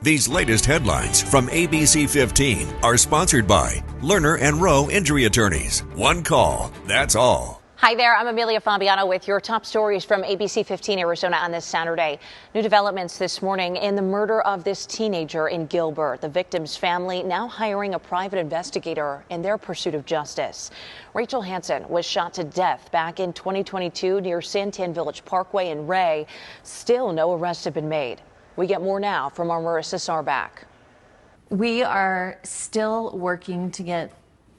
These latest headlines from ABC15 are sponsored by Lerner and Rowe Injury Attorneys. One call, that's all. Hi there, I'm Amelia Fabiano with your top stories from ABC15 Arizona on this Saturday. New developments this morning in the murder of this teenager in Gilbert. The victim's family now hiring a private investigator in their pursuit of justice. Rachel Hansen was shot to death back in 2022 near Santan Village Parkway in Ray. Still no arrests have been made. We get more now from our Marissa Sarback. We are still working to get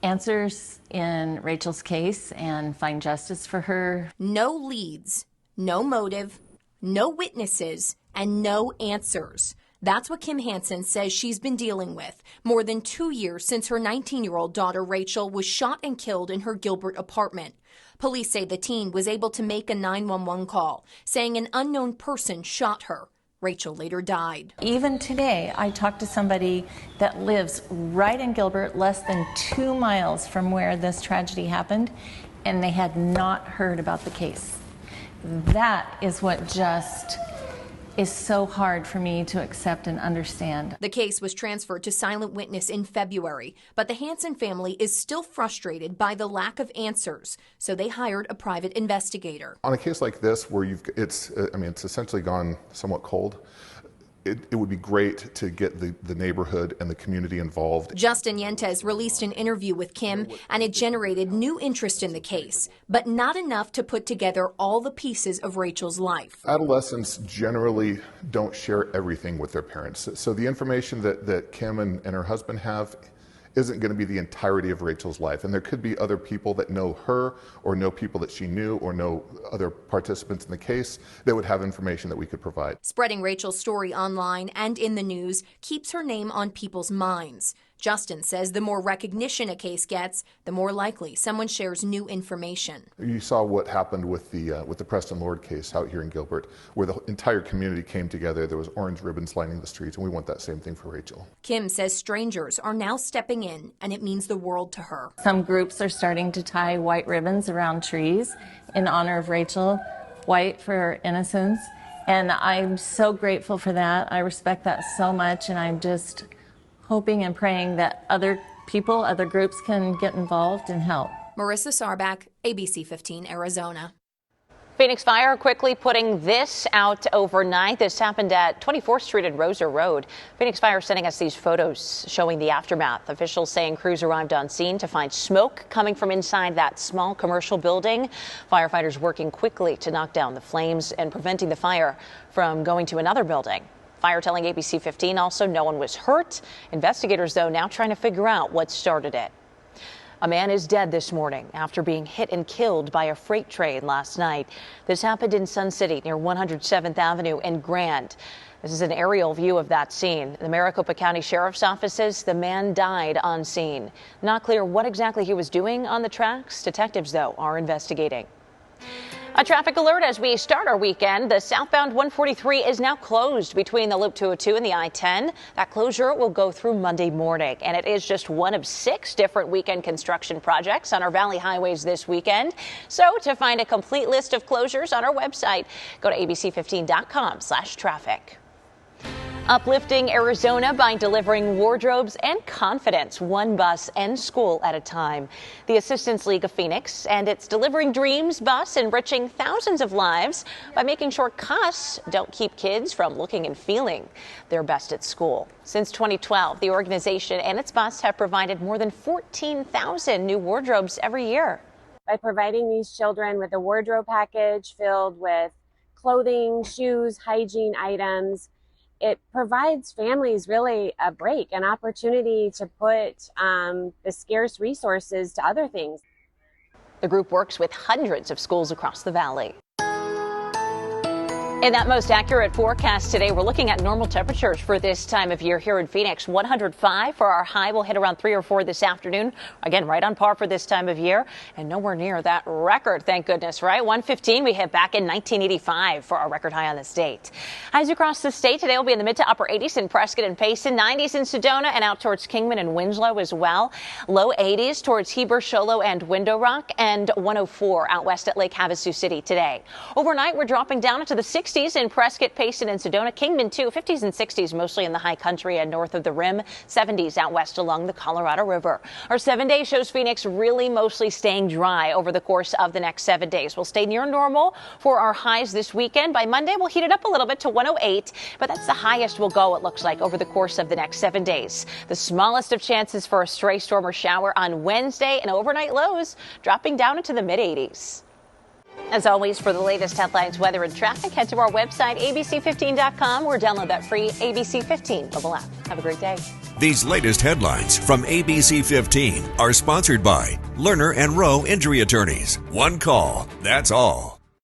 answers in Rachel's case and find justice for her. No leads, no motive, no witnesses, and no answers. That's what Kim Hansen says she's been dealing with more than 2 years since her 19-year-old daughter Rachel was shot and killed in her Gilbert apartment. Police say the teen was able to make a 911 call, saying an unknown person shot her. Rachel later died. Even today, I talked to somebody that lives right in Gilbert, less than 2 miles from where this tragedy happened, and they had not heard about the case. That is what just is so hard for me to accept and understand. The case was transferred to silent witness in February, but the Hansen family is still frustrated by the lack of answers, so they hired a private investigator. On a case like this, where it's essentially gone somewhat cold, it would be great to get the neighborhood and the community involved. Justin Yentes released an interview with Kim, and it generated new interest in the case, but not enough to put together all the pieces of Rachel's life. Adolescents generally don't share everything with their parents. So the information that Kim and her husband have isn't going to be the entirety of Rachel's life. And there could be other people that know her or know people that she knew or know other participants in the case that would have information that we could provide. Spreading Rachel's story online and in the news keeps her name on people's minds. Justin says the more recognition a case gets, the more likely someone shares new information. You saw what happened with the Preston Lord case out here in Gilbert, where the entire community came together. There was orange ribbons lining the streets, and we want that same thing for Rachel. Kim says strangers are now stepping in, and it means the world to her. Some groups are starting to tie white ribbons around trees in honor of Rachel, white for her innocence, and I'm so grateful for that. I respect that so much, and I'm just hoping and praying that other people, other groups can get involved and help. Marissa Sarback, ABC15 Arizona. Phoenix Fire quickly putting this out overnight. This happened at 24th Street and Rosa Road. Phoenix Fire sending us these photos showing the aftermath. Officials saying crews arrived on scene to find smoke coming from inside that small commercial building. Firefighters working quickly to knock down the flames and preventing the fire from going to another building. Fire telling ABC15 also no one was hurt. Investigators, though, now trying to figure out what started it. A man is dead this morning after being hit and killed by a freight train last night. This happened in Sun City near 107th Avenue and Grand. This is an aerial view of that scene. The Maricopa County Sheriff's Office says the man died on scene. Not clear what exactly he was doing on the tracks. Detectives, though, are investigating. A traffic alert as we start our weekend. The southbound 143 is now closed between the Loop 202 and the I-10. That closure will go through Monday morning, and it is just one of 6 different weekend construction projects on our Valley highways this weekend. So to find a complete list of closures on our website, go to abc15.com/traffic. Uplifting Arizona by delivering wardrobes and confidence, one bus and school at a time. The Assistance League of Phoenix and its Delivering Dreams bus enriching thousands of lives by making sure costs don't keep kids from looking and feeling their best at school. Since 2012, the organization and its bus have provided more than 14,000 new wardrobes every year. By providing these children with a wardrobe package filled with clothing, shoes, hygiene items, it provides families really a break, an opportunity to put the scarce resources to other things. The group works with hundreds of schools across the valley. In that most accurate forecast today, we're looking at normal temperatures for this time of year here in Phoenix. 105 for our high. We'll hit around 3 or 4 this afternoon. Again, right on par for this time of year and nowhere near that record. Thank goodness, right? 115 we hit back in 1985 for our record high on the state. Highs across the state today will be in the mid to upper 80s in Prescott and Payson, 90s in Sedona and out towards Kingman and Winslow as well. Low 80s towards Heber, Sholo and Window Rock, and 104 out west at Lake Havasu City today. Overnight, we're dropping down into the 60s 60s in Prescott, Payson, and Sedona. Kingman, too. 50s and 60s mostly in the high country and north of the rim. 70s out west along the Colorado River. Our 7-day shows Phoenix really mostly staying dry over the course of the next 7 days. We'll stay near normal for our highs this weekend. By Monday, we'll heat it up a little bit to 108, but that's the highest we'll go, it looks like, over the course of the next 7 days. The smallest of chances for a stray storm or shower on Wednesday, and overnight lows dropping down into the mid-80s. As always, for the latest headlines, weather, and traffic, head to our website, ABC15.com, or download that free ABC15 mobile app. Have a great day. These latest headlines from ABC15 are sponsored by Lerner and Rowe Injury Attorneys. One call, that's all.